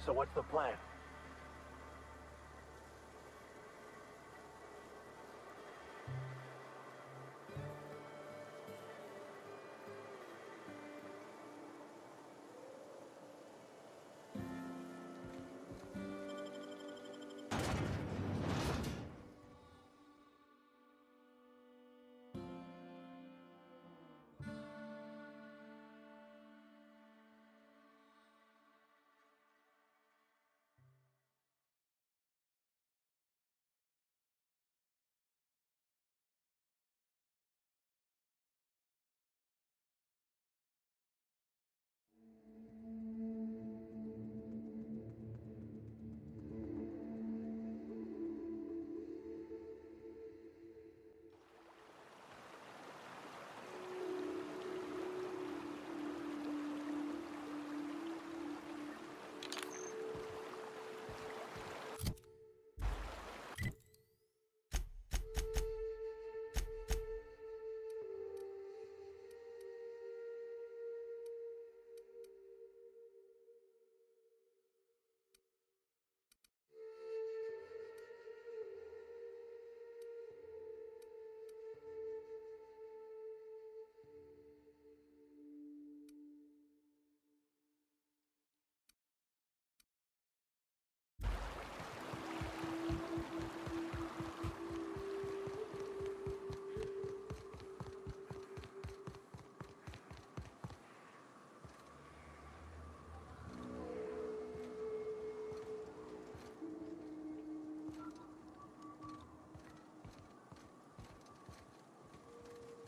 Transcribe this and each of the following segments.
So what's the plan?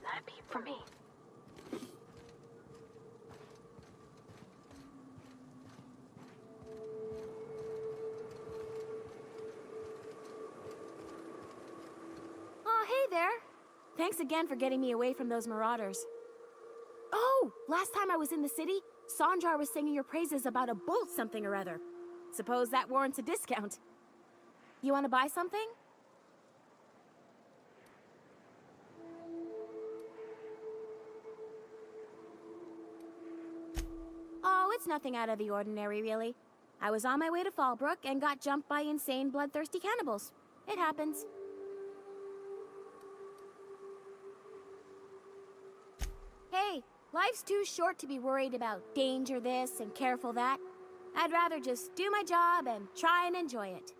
Let it be for me. Oh, hey there. Thanks again for getting me away from those marauders. Oh, last time I was in the city, Sandra was singing your praises about a bolt something or other. Suppose that warrants a discount. You want to buy something? Oh, it's nothing out of the ordinary, really. I was on my way to Fallbrook and got jumped by insane, bloodthirsty cannibals. It happens. Hey, life's too short to be worried about danger this and careful that. I'd rather just do my job and try and enjoy it.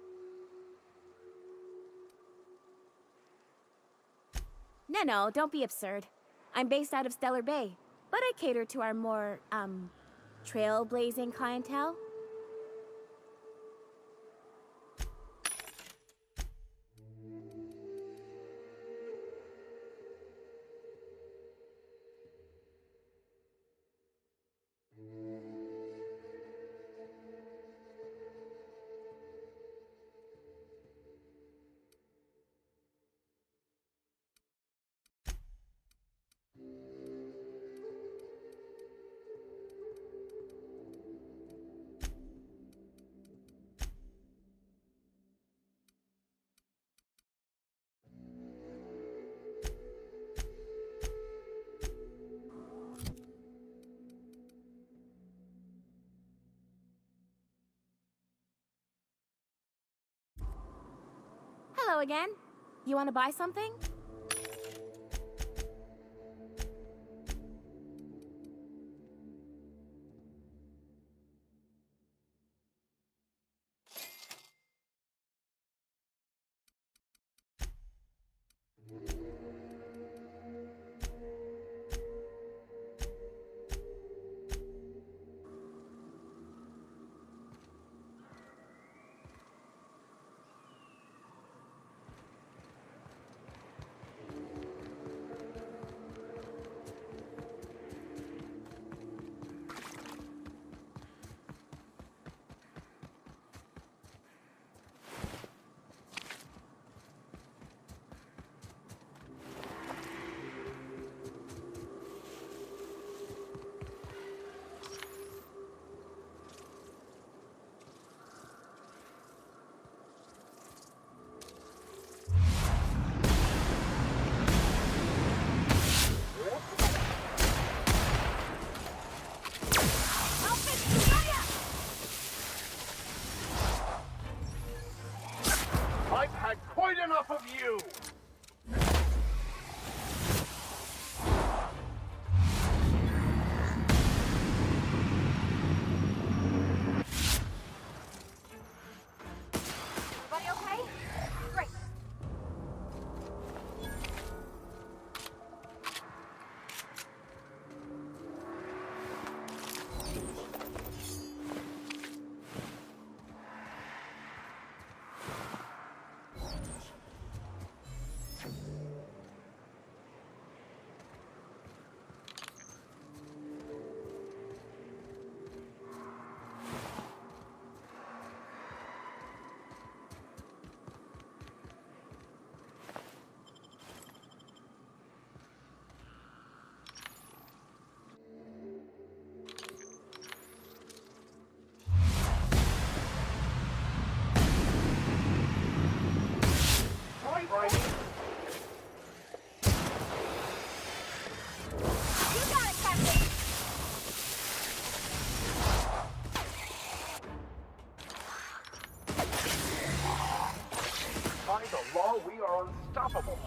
No, don't be absurd. I'm based out of Stellar Bay, but I cater to our more, trailblazing clientele. Hello again. You want to buy something? I've had quite enough of you! Everybody okay? Great. Right. You got it, Captain! By the law, we are unstoppable.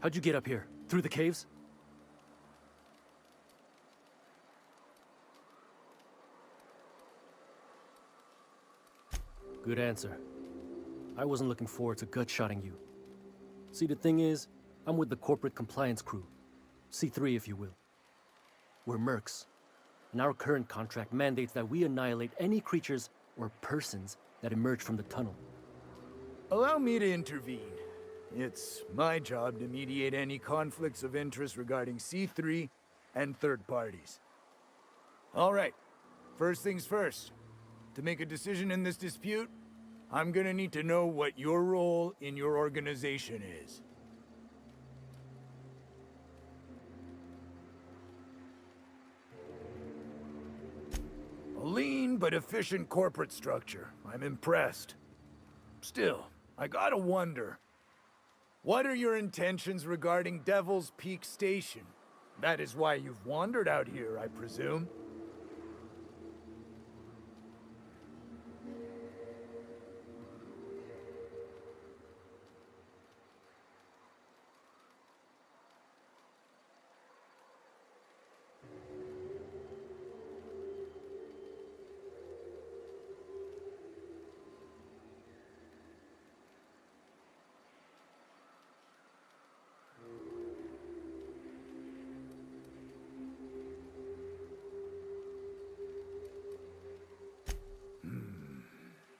How'd you get up here? Through the caves? Good answer. I wasn't looking forward to gut-shotting you. See, the thing is, I'm with the corporate compliance crew. C3, if you will. We're mercs, and our current contract mandates that we annihilate any creatures or persons that emerge from the tunnel. Allow me to intervene. It's my job to mediate any conflicts of interest regarding C3 and third parties. All right, first things first. To make a decision in this dispute, I'm gonna need to know what your role in your organization is. A lean but efficient corporate structure. I'm impressed. Still, I gotta wonder. What are your intentions regarding Devil's Peak Station? That is why you've wandered out here, I presume.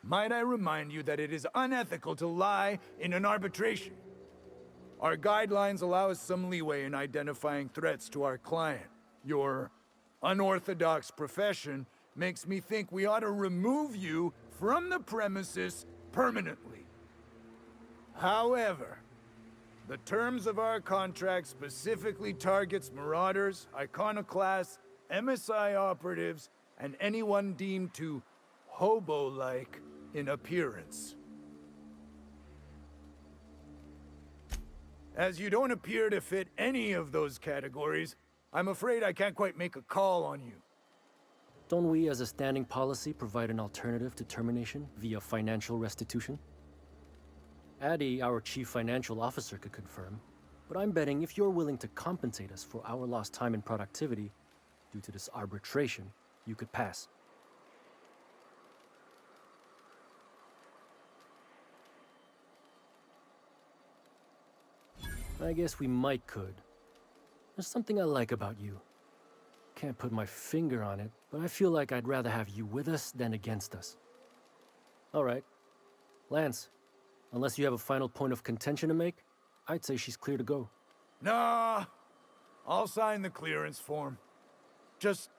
Might I remind you that it is unethical to lie in an arbitration? Our guidelines allow us some leeway in identifying threats to our client. Your unorthodox profession makes me think we ought to remove you from the premises permanently. However, the terms of our contract specifically targets marauders, iconoclasts, MSI operatives, and anyone deemed to hobo-like in appearance. As you don't appear to fit any of those categories, I'm afraid I can't quite make a call on you. Don't we, as a standing policy, provide an alternative to termination via financial restitution? Addy, our chief financial officer, could confirm, but I'm betting if you're willing to compensate us for our lost time and productivity due to this arbitration, you could pass. I guess we could. There's something I like about you. Can't put my finger on it, but I feel like I'd rather have you with us than against us. All right. Lance, unless you have a final point of contention to make, I'd say she's clear to go. Nah, I'll sign the clearance form. Just,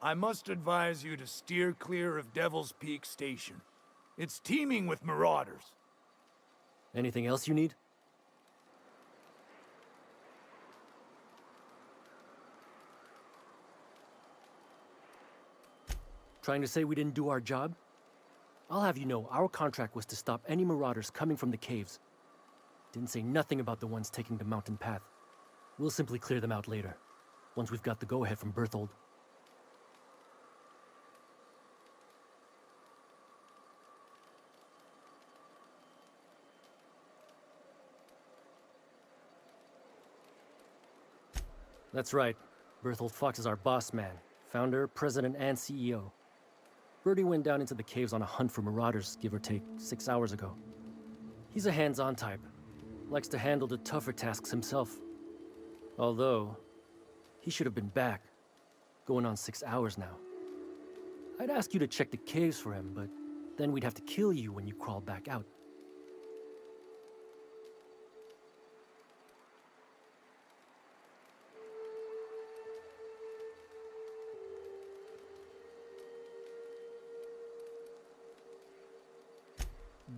I must advise you to steer clear of Devil's Peak Station. It's teeming with marauders. Anything else you need? Trying to say we didn't do our job? I'll have you know, our contract was to stop any marauders coming from the caves. Didn't say nothing about the ones taking the mountain path. We'll simply clear them out later, once we've got the go-ahead from Berthold. That's right. Berthold Fox is our boss man, founder, president, and CEO. Bertie went down into the caves on a hunt for marauders, give or take, 6 hours ago. He's a hands-on type. Likes to handle the tougher tasks himself. Although, he should have been back. Going on 6 hours now. I'd ask you to check the caves for him, but then we'd have to kill you when you crawl back out.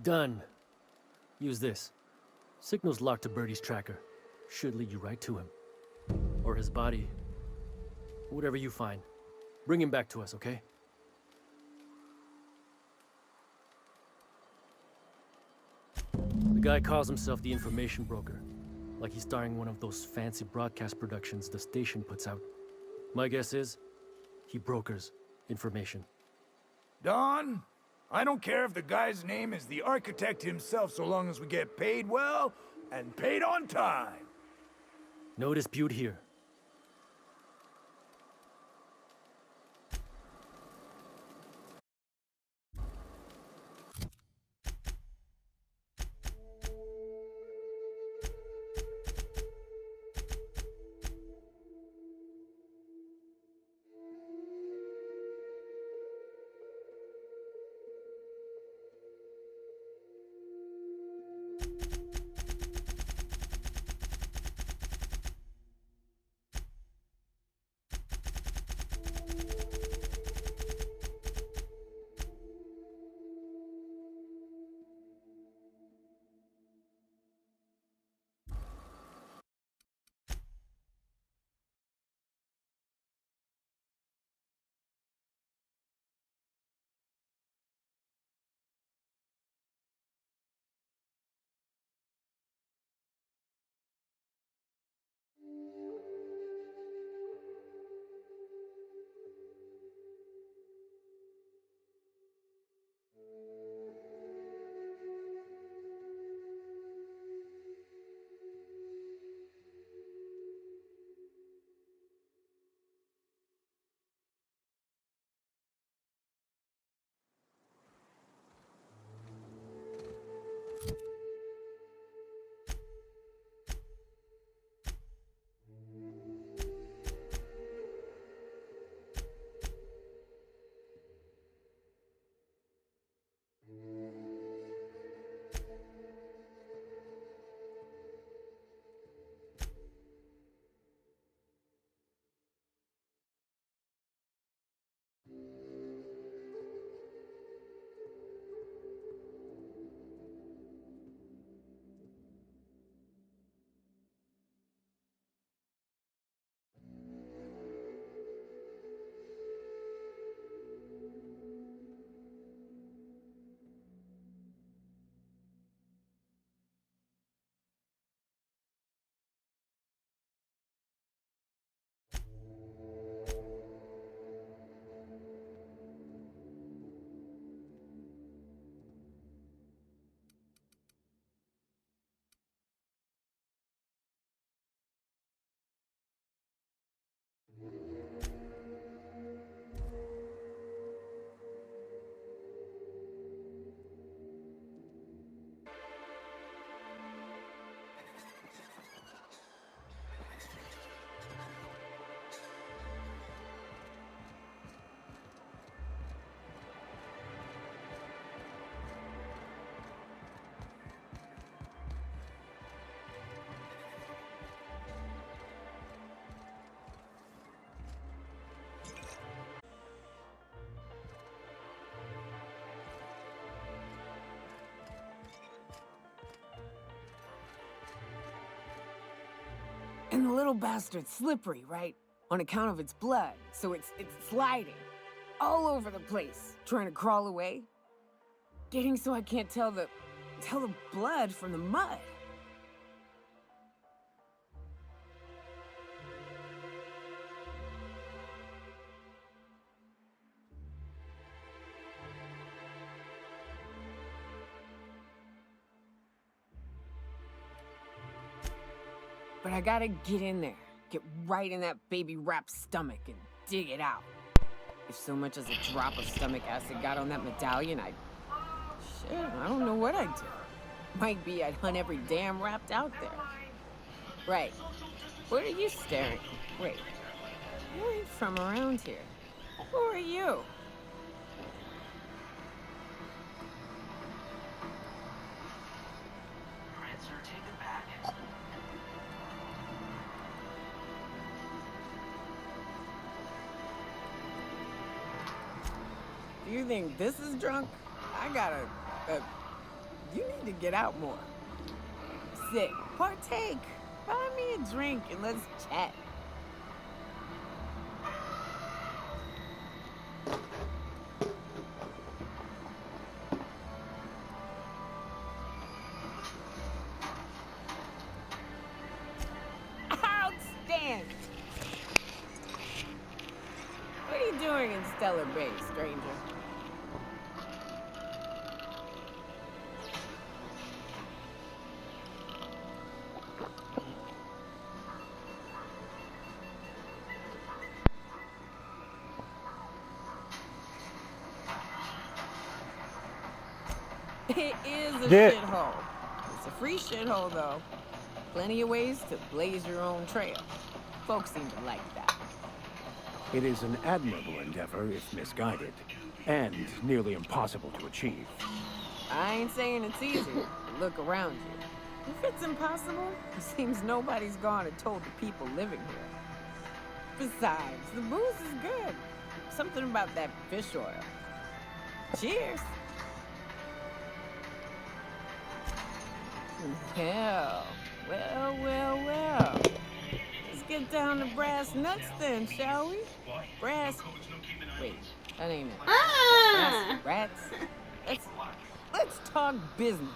Done. Use this. Signal's locked to Bertie's tracker. Should lead you right to him. Or his body. Whatever you find. Bring him back to us, okay? The guy calls himself the information broker. Like he's starring one of those fancy broadcast productions the station puts out. My guess is, he brokers information. Don, I don't care if the guy's name is the architect himself so long as we get paid well and paid on time. No dispute here. And the little bastard's slippery, right? On account of its blood, so it's sliding all over the place, trying to crawl away. Getting so I can't tell the blood from the mud. But I gotta get in there, get right in that baby rap's stomach and dig it out. If so much as a drop of stomach acid got on that medallion, shit, I don't know what I'd do. Might be I'd hunt every damn rapt out there. Right. What are you staring? Wait. You ain't from around here. Who are you? You think this is drunk? I gotta... you need to get out more. Sit, partake. Buy me a drink and let's chat. Outstanding! What are you doing in Stellar Bay, stranger? It is a shithole. It's a free shithole, though. Plenty of ways to blaze your own trail. Folks seem to like that. It is an admirable endeavor if misguided, and nearly impossible to achieve. I ain't saying it's easy, but look around you. If it's impossible, it seems nobody's gone and told the people living here. Besides, the booze is good. Something about that fish oil. Cheers! Well. Let's get down to brass nuts then, shall we? Wait, that ain't it. Brass rats? Let's talk business.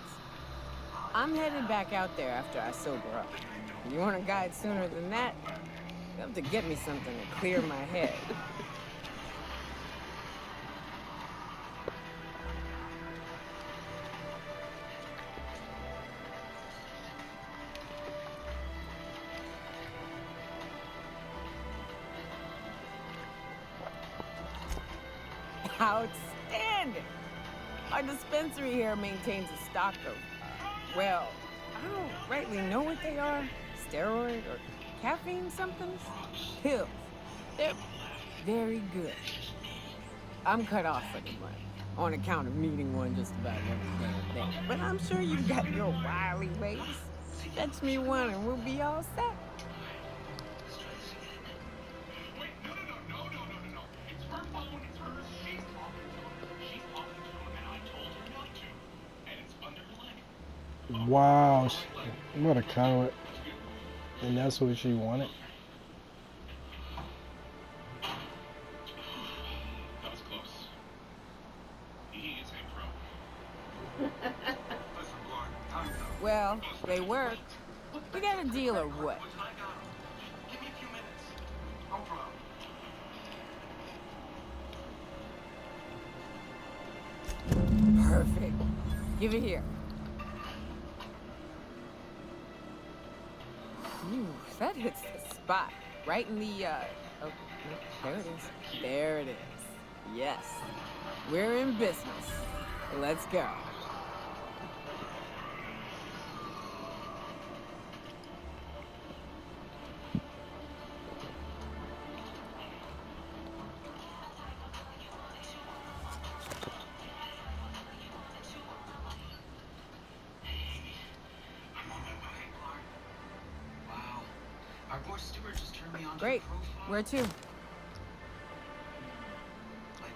I'm headed back out there after I sober up. You want a guide sooner than that? You have to get me something to clear my head. Outstanding! Our dispensary here maintains a stock of, well, I don't rightly know what they are. Steroid or caffeine somethings? Pills. They're very good. I'm cut off for the money, on account of needing one just about every damn day. But I'm sure you've got your wily ways. Fetch me one and we'll be all set. Wow, what a coward. And that's what she wanted. That was close. He is a pro. Well, they work. We got a deal or what? Give me a few minutes. No problem. Perfect. Give it here. Ooh, that hits the spot. Right in the, oh, no, there it is. There it is. Yes. We're in business. Let's go. Our boy Stewart just turned me on to Great. the profile. Where to? Like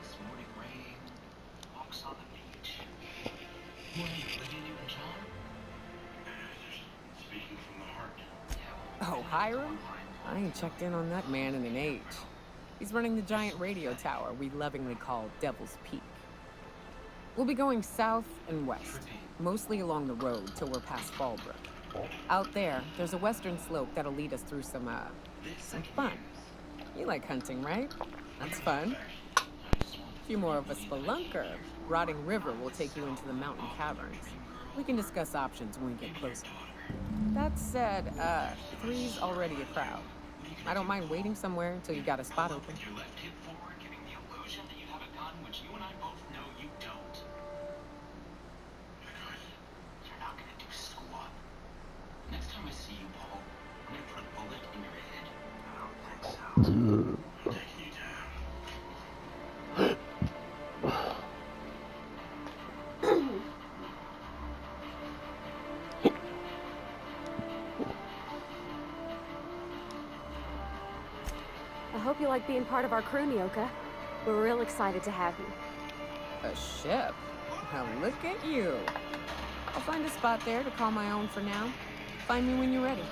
this morning rain, walks on the beach. Living you and John? Speaking from the heart. Oh, Hiram? I ain't checked in on that man in an age. He's running the giant radio tower we lovingly call Devil's Peak. We'll be going south and west, mostly along the road till we're past Fallbrook. Out there, there's a western slope that'll lead us through some fun. You like hunting, right? That's fun. If you're more of a spelunker, Rotting River will take you into the mountain caverns. We can discuss options when we get closer. That said, 3's already a crowd. I don't mind waiting somewhere until you got a spot open. Your left hip forward, giving the illusion that you have a gun, which you and I both know you don't. You're good. You're not gonna do squat. Next time I see you, Paul, I'm gonna put a bullet in your head. I don't think so. I'm taking you down. I hope you like being part of our crew, Nyoka. We're real excited to have you. A ship? Now look at you. I'll find a spot there to call my own for now. Find me when you're ready.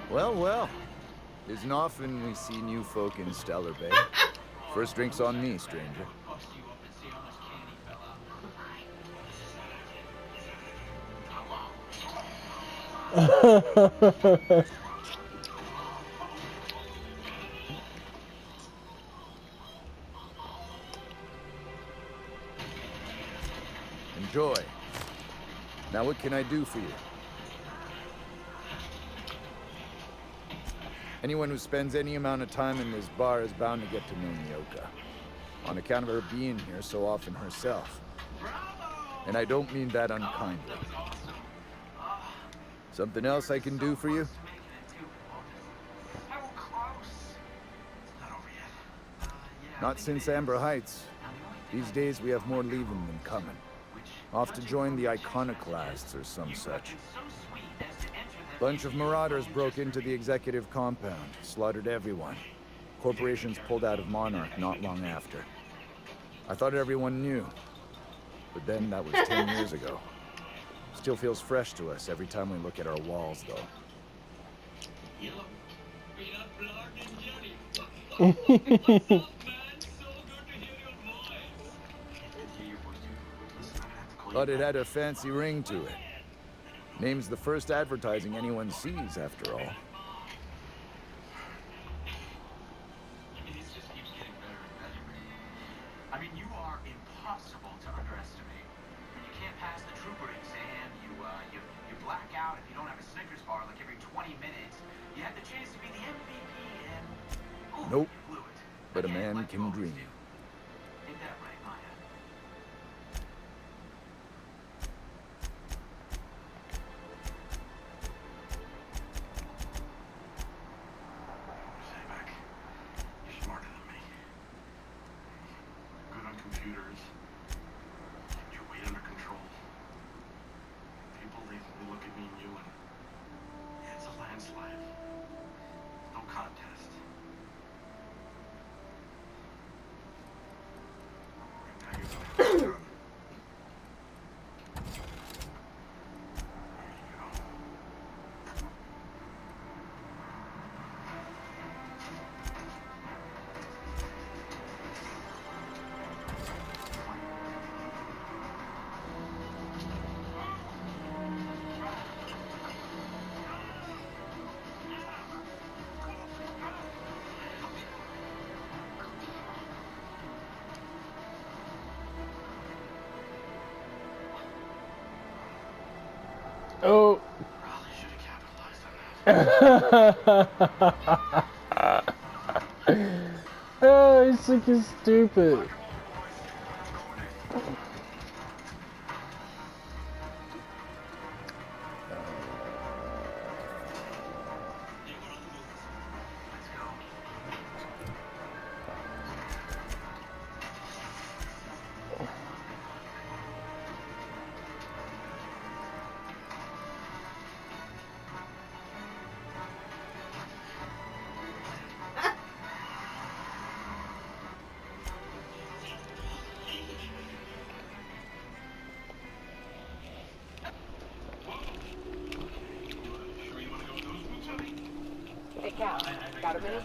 Well, well. Isn't often we see new folk in Stellar Bay. First drink's on me, stranger. Bust you up and see how much candy fell out. Enjoy. Now what can I do for you? Anyone who spends any amount of time in this bar is bound to get to know Nyoka, on account of her being here so often herself. And I don't mean that unkindly. Something else I can do for you? Not since Amber Heights. These days we have more leaving than coming. Off to join the Iconoclasts or some such. Bunch of marauders broke into the executive compound, slaughtered everyone. Corporations pulled out of Monarch not long after. I thought everyone knew. But then that was 10 years ago. Still feels fresh to us every time we look at our walls, though. Thought it had a fancy ring to it. Name's the first advertising anyone sees, after all. This just keeps getting better and better. I mean, you are impossible to underestimate. When you can't pass the trooper exam, you black out if you don't have a Snickers bar like every 20 minutes. You had the chance to be the MVP and... Ooh, Nope. you blew it. But a Again, man like you can always dream. do. Ain't that right, Maya? You're smarter than me. Good on computers. Keep your weight under control. People, they look at me and you and it's a landslide. No contest. Now you're going. There you go. Oh. Probably should have capitalized on that. Oh, he's looking stupid. Let's go. Cal, got a minute?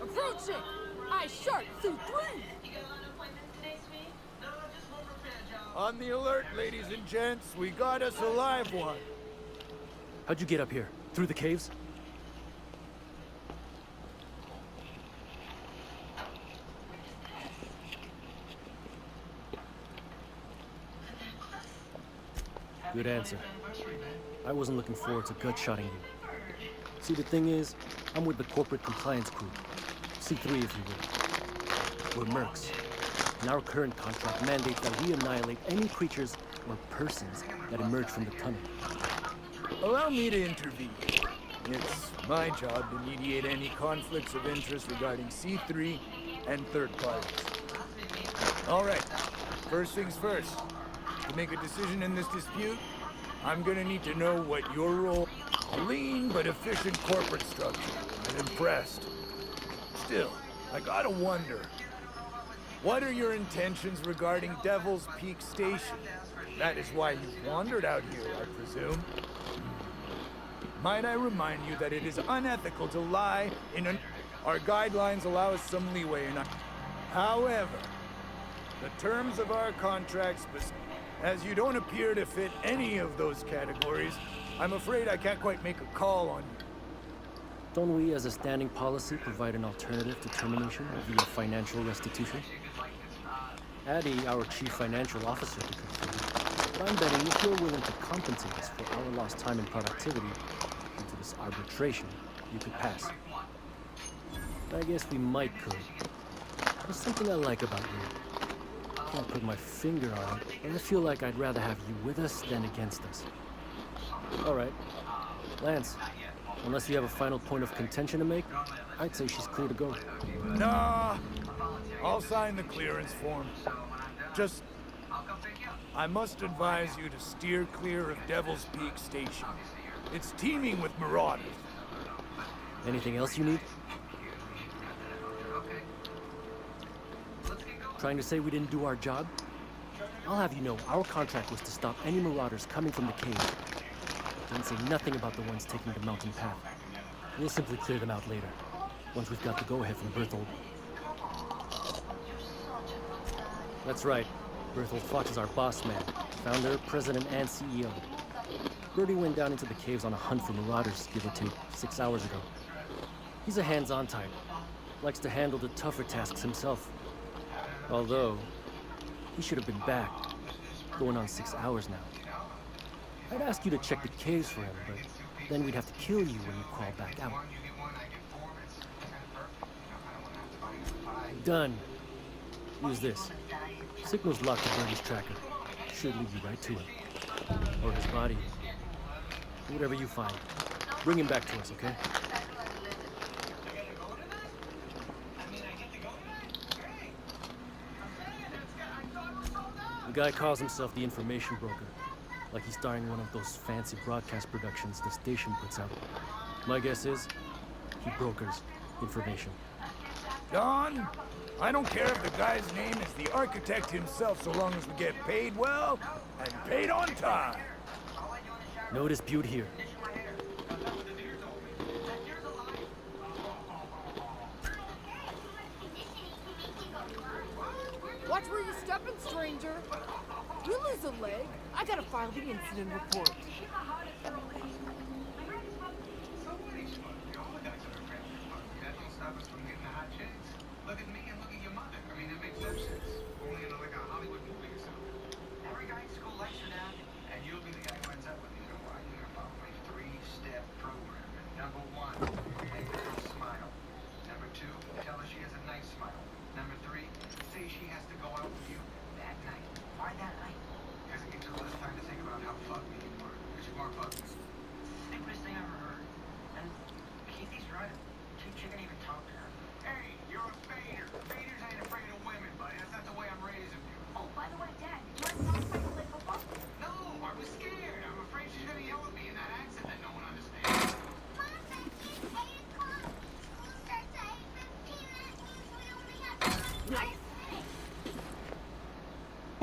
Approaching! I shark through 3! On the alert, ladies and gents. We got us a live one. How'd you get up here? Through the caves? Good answer. I wasn't looking forward to gut-shotting you. See, the thing is, I'm with the corporate compliance crew. C3, if you will. We're mercs. And our current contract mandates that we annihilate any creatures or persons that emerge from the tunnel. Allow me to intervene. It's my job to mediate any conflicts of interest regarding C3 and third parties. All right, first things first. To make a decision in this dispute, I'm gonna need to know what your role... A lean but efficient corporate structure. I'm impressed. Still, I gotta wonder. What are your intentions regarding Devil's Peak Station? That is why you've wandered out here, I presume. Might I remind you that it is unethical to lie in an... Our guidelines allow us some leeway in... However, the terms of our contract as you don't appear to fit any of those categories, I'm afraid I can't quite make a call on you. Don't we, as a standing policy, provide an alternative to termination via financial restitution? Addie, our chief financial officer, could confirm. But I'm betting if you're willing to compensate us for our lost time and productivity due to this arbitration, you could pass. I guess we might could. There's something I like about you. I can't put my finger on it, but I feel like I'd rather have you with us than against us. All right. Lance, unless you have a final point of contention to make, I'd say she's clear to go. Nah, I'll sign the clearance form. Just, I must advise you to steer clear of Devil's Peak Station. It's teeming with marauders. Anything else you need? Trying to say we didn't do our job? I'll have you know, our contract was to stop any marauders coming from the cave. Didn't say nothing about the ones taking the mountain path. We'll simply clear them out later, once we've got the go-ahead from Berthold. That's right. Berthold Fox is our boss man, founder, president, and CEO. Bertie went down into the caves on a hunt for marauders, give or take, 6 hours ago. He's a hands-on type. Likes to handle the tougher tasks himself. Although, he should have been back. Going on 6 hours now. I'd ask you to check the caves for him, but then we'd have to kill you when you crawl back out. Done. Use this. Signal's locked to Bertie's tracker. Should lead you right to him. Or his body. Whatever you find. Bring him back to us, okay? The guy calls himself the information broker. Like he's starring one of those fancy broadcast productions the station puts out. My guess is, he brokers information. Don, I don't care if the guy's name is the architect himself, so long as we get paid well and paid on time. No dispute here. Watch where you're stepping, stranger. You lose a leg. I gotta file the incident report. Look at me and look at your mother. I mean, it makes no sense. Only in like a Hollywood movie or something. Every guy in school lights you down, and you'll be the guy who ends up with you. Why? You follow a 3-step program. And number 1, make them smile.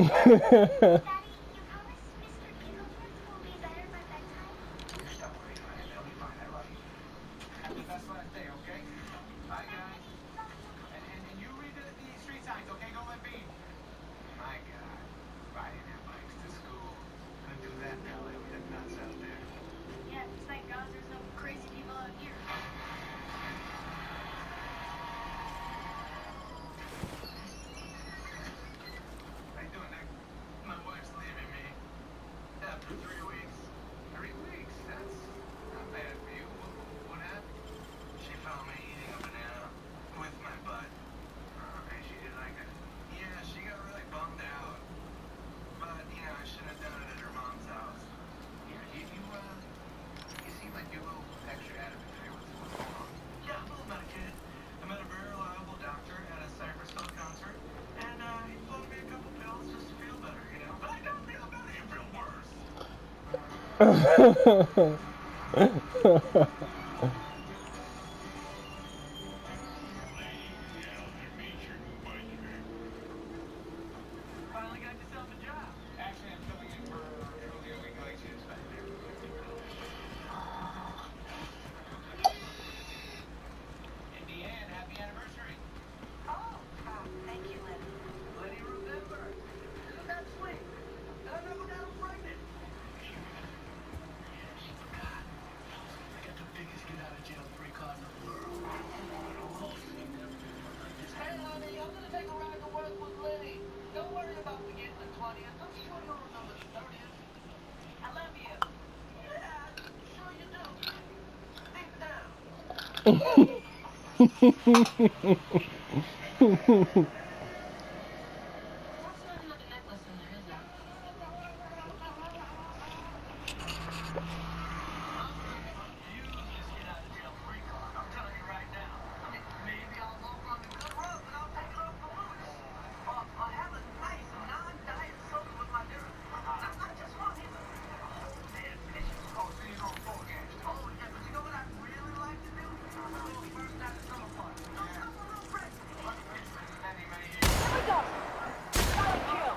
Don't worry, Ryan. They'll be fine. I love you. Have the best last day, okay? Bye, guys. And you read the street signs, okay? Don't let me. My God. Riding their bikes to school. Couldn't do that in LA with the nuts out there. Yeah, just thank God there's no crazy people out here. How you doing, Nick? My wife's leaving me. After 3 weeks. 3 weeks? That's not bad for you. What happened? She found me eating a banana with my butt. And she didn't like it. Yeah, she got really bummed out. But, you know, I shouldn't have done it at her mom's house. Yeah, you seem like you're a little extra adamant today. What's going on? Yeah, I'm a little medicated. I met a very reliable doctor at a SHAREfactory concert. And, he plugged me a couple pills just to feel better, you know? But I don't feel better, you feel worse. Finally got yourself a job. Actually, I'm filling in for Julio Iglesias back there. Indiana, happy anniversary. Oh, thank you, Lynn. Lenny remember. Isn't that sweet? And I never got her pregnant. She forgot. I got the biggest get out of jail free card in the world. Hey, honey, I'm gonna take a ride to work with Lenny. Don't worry about forgetting the 20th. I'm sure you'll remember the 30th. I love you. Yeah, sure you do. Deep down. What's not another necklace in there, is there? Use this get out of jail free card. I'm telling you right now. I mean, maybe I'll go on the good road and I'll take it off the loose. Or I'll have a nice non-diet soda with my dinner. I just want him to have a whole damn fish. Oh, so you're going full gas. Oh, yeah, but you know what I'd really like to do? A little first night at summer party. Do something a little crazy. Many, many years. Here we go. Solid kill.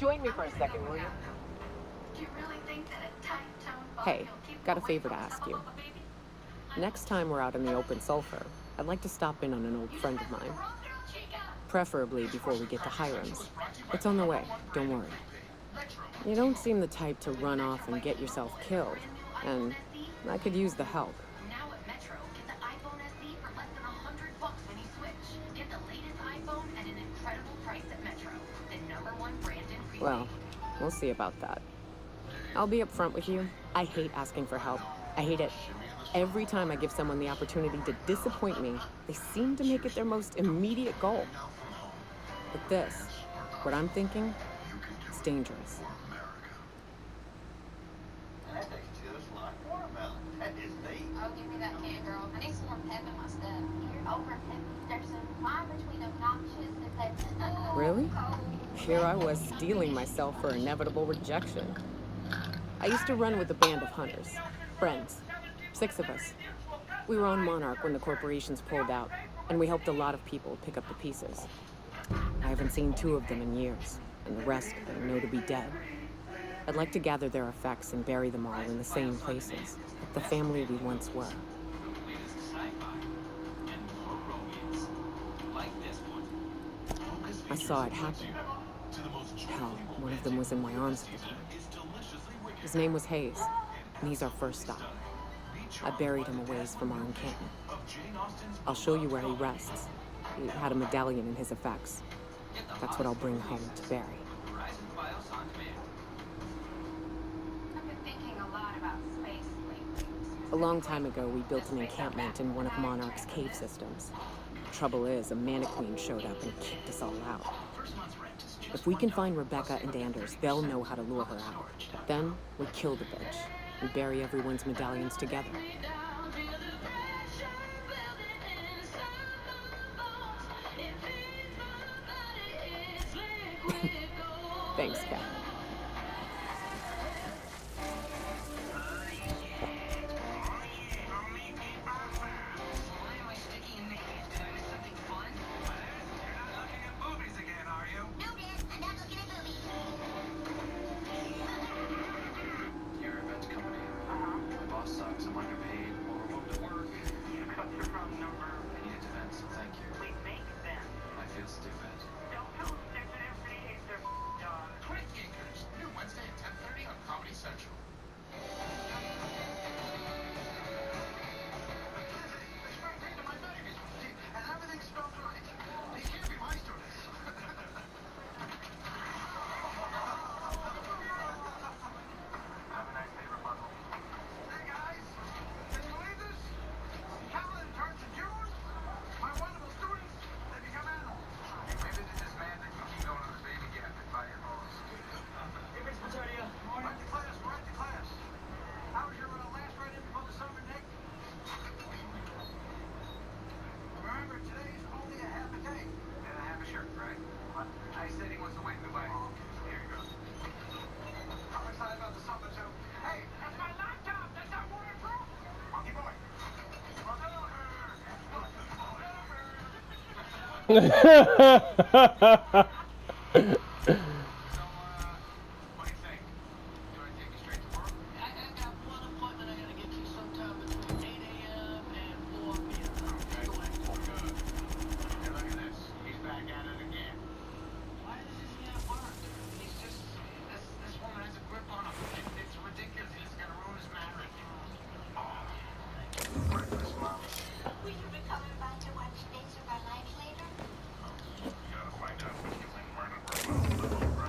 Join me for a second, will you? Do you really think that a tight-toned bug Hey, will keep got a away favor to from ask some you. of a baby? Next time we're out in the open sulfur, I'd like to stop in on an old friend of mine. Preferably before we get to Hiram's. It's on the way, don't worry. You don't seem the type to run off and get yourself killed, and I could use the help. Now at Metro, get the iPhone SE for less than $100 when you switch. Get the latest iPhone at an incredible price at Metro, the #1 brand in prepaid. Well, we'll see about that. I'll be upfront with you. I hate asking for help. I hate it. Every time I give someone the opportunity to disappoint me, they seem to make it their most immediate goal. But this, what I'm thinking, it's dangerous. That tastes just like watermelon. That is neat. Oh, give me that can, girl. I need some more pep in my step. You're over pep. There's a line between obnoxious and pep. Really? Here I was steeling myself for inevitable rejection. I used to run with a band of hunters. Friends. 6 of us. We were on Monarch when the corporations pulled out, and we helped a lot of people pick up the pieces. I haven't seen 2 of them in years, and the rest I know to be dead. I'd like to gather their effects and bury them all in the same places, like the family we once were. I saw it happen. Hell, one of them was in my arms at the time. His name was Hayes, and he's our first stop. I buried him a ways from our encampment. I'll show you where he rests. He had a medallion in his effects. That's what I'll bring home to bury. I've been thinking a lot about space lately. A long time ago, we built an encampment in one of Monarch's cave systems. Trouble is, a Mannequin showed up and kicked us all out. If we can find Rebecca and Anders, they'll know how to lure her out. Then, we kill the bitch and bury everyone's medallions together. Thanks, Kat. Your event company. My boss sucks. I'm underpaid. Overwhelmed at work. You got the wrong number. I need a defense, so thank you. Please make them. I feel stupid. Don't feel stupid. Everybody hates their dog. Quick Geekers, new Wednesday at 10:30 on Comedy Central. And everything's spelled right. These can't be my students. Have a nice day, Rebuttal. Hey guys, can you believe this? Calvin turns to Jews. My wonderful students, they become animals. Maybe they just mad that you keep going to the baby gap and buy your balls. Hey, Miss Potato. Right to class, right to class. How was your last ride in before the summer, Nick? Remember, today's only a half a day. And I have a shirt, right? I said he wants to wait in the way. Here you go. I'm excited about the summer, too. Hey, that's my laptop. That's not waterproof. Monkey boy. So, what do you think? You want to take me straight to work? I got one appointment I gotta get to sometime between 8 a.m. and 4 p.m. Okay, good. And look at this. He's back at it again. Why does this guy work? He's just, this woman has a grip on him. It's ridiculous. He's going to ruin his marriage. Breakfast, Mom. Will you be coming back to watch Days of Our Lives later? You gotta find out what you think Myrna Burwell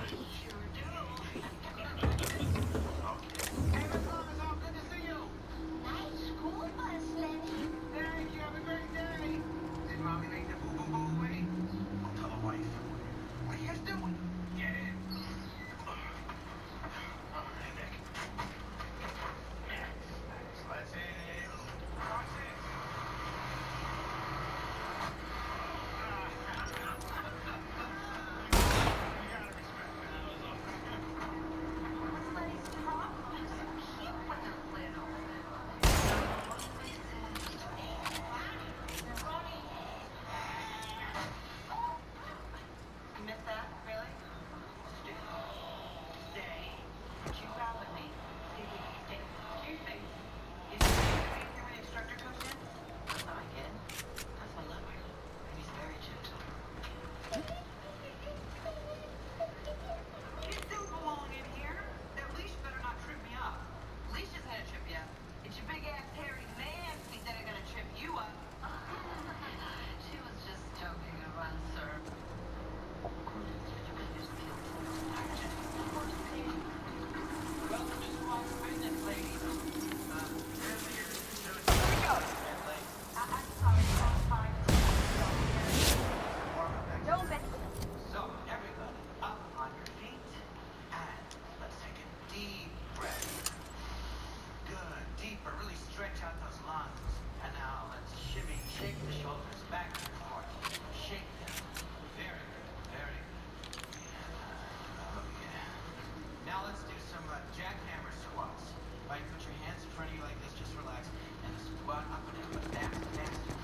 jackhammer squats. Right, put your hands in front of you like this, just relax, and squat up and down, fast, faster.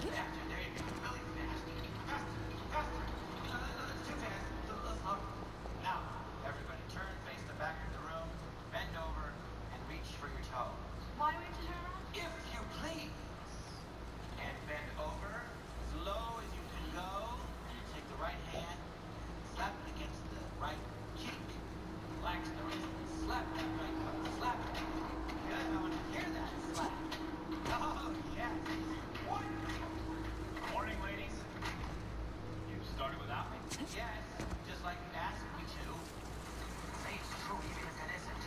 Faster, there you go, really fast. Faster, faster. It's too fast. Let's slow. Now, everybody turn, face the back of the room, bend over, and reach for your toe. Why do we have to turn around? If you please. And bend over as low as you can go. And you take the right hand, slap it against the right cheek. Relax the wrist, slap that right foot, slap it. Good, I want to hear that slap. Oh, yes. Wonderful. Morning, ladies. You started without me? Yes, just like you asked me to. Say it's true even if it isn't.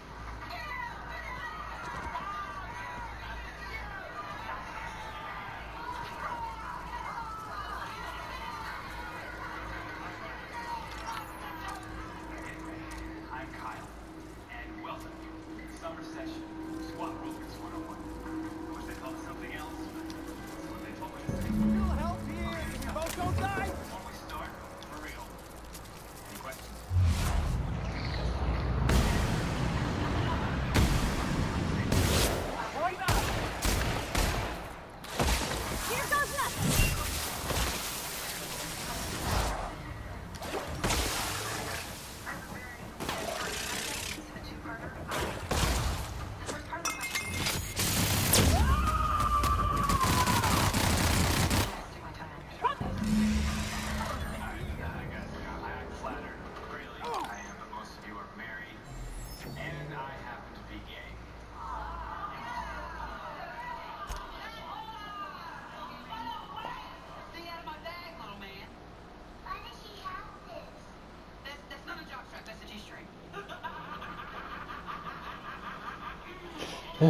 I'm Kyle, and welcome to Summer Session, Squat Ropers 101. I wish they called it something else, but that's what they told me to say. Still help here. You both don't die. Before we start, for real, any questions? Here goes nothing! I'm flattered. Really, I am, but most of you are married, and I happen to be gay. Stay out of my bag, little man. Why does she have this? That's not a jockstrap, that's a G-string. I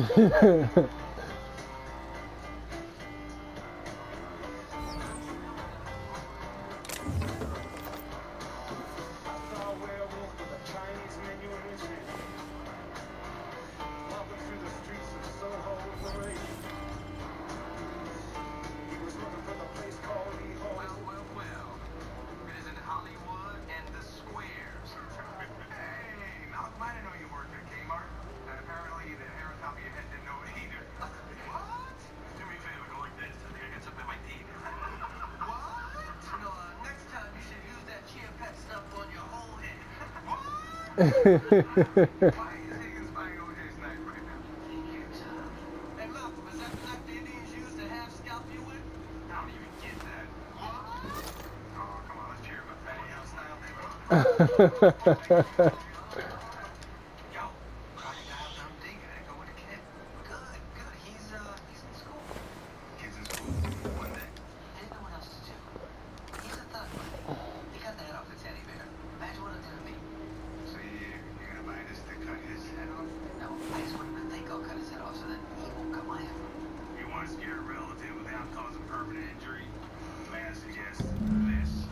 saw a werewolf with a Chinese menu in his hand. Walking through the streets of Soho in the rain. He was looking for the place called Eho. Well. It is in Hollywood and the squares. Hey, Malcolm, I didn't know you worked at Kmart. And apparently the hair on top of your head didn't know it either. What? Do me a favor, go like this. I think I got something in my teeth. What? No, next time you should use that chia pet stuff on your whole head. Why are you taking spying OJ's knife right now? Take your time. Hey, Malcolm, is that the knife the Indians used to half scalp you with? I don't even get that. Oh, come on, let's cheer him up. Fatty House style, baby. Yo, I got him digging it. Go with the kid. Good. He's in school. Kids in school. One day. Didn't know what else to do. He's a thug, buddy. He cut the head off the teddy bear. Imagine what it did to me. So you're gonna buy this to cut his head off? No, I just want him to think I'll cut his head off so that he won't cut my head off. You want to scare a relative without causing permanent injury? May I suggest this?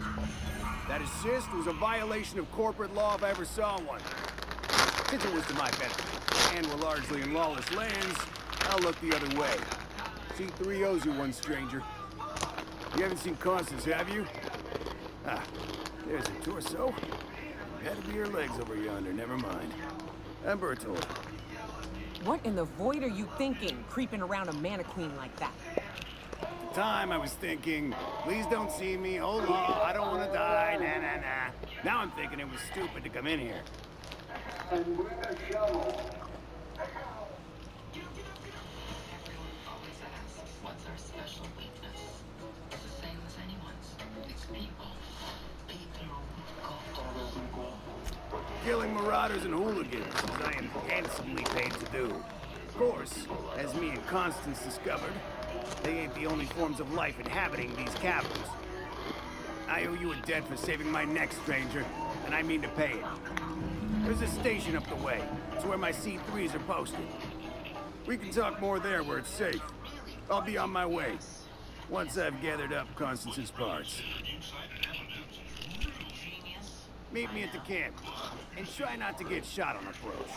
That assist was a violation of corporate law if I ever saw one. Since it was to my benefit, and we're largely in lawless lands, I'll look the other way. C3 owes you one, stranger. You haven't seen Constance, have you? Ah, there's a torso. Had to be her legs over yonder, never mind. I'm Bertold. What in the void are you thinking, creeping around a mannequin like that? At the time, I was thinking, please don't see me, oh law, I don't want to die, nah. Now I'm thinking it was stupid to come in here. Everyone always asks, what's our special weakness? It's the same as anyone's. It's people. People go Killing marauders and hooligans, as I am handsomely paid to do. Of course, as me and Constance discovered, they ain't the only forms of life inhabiting these caverns. I owe you a debt for saving my neck, stranger, and I mean to pay it. There's a station up the way. It's where my C3s are posted. We can talk more there where it's safe. I'll be on my way, once I've gathered up Constance's parts. genius. Meet me at the camp, and try not to get shot on approach.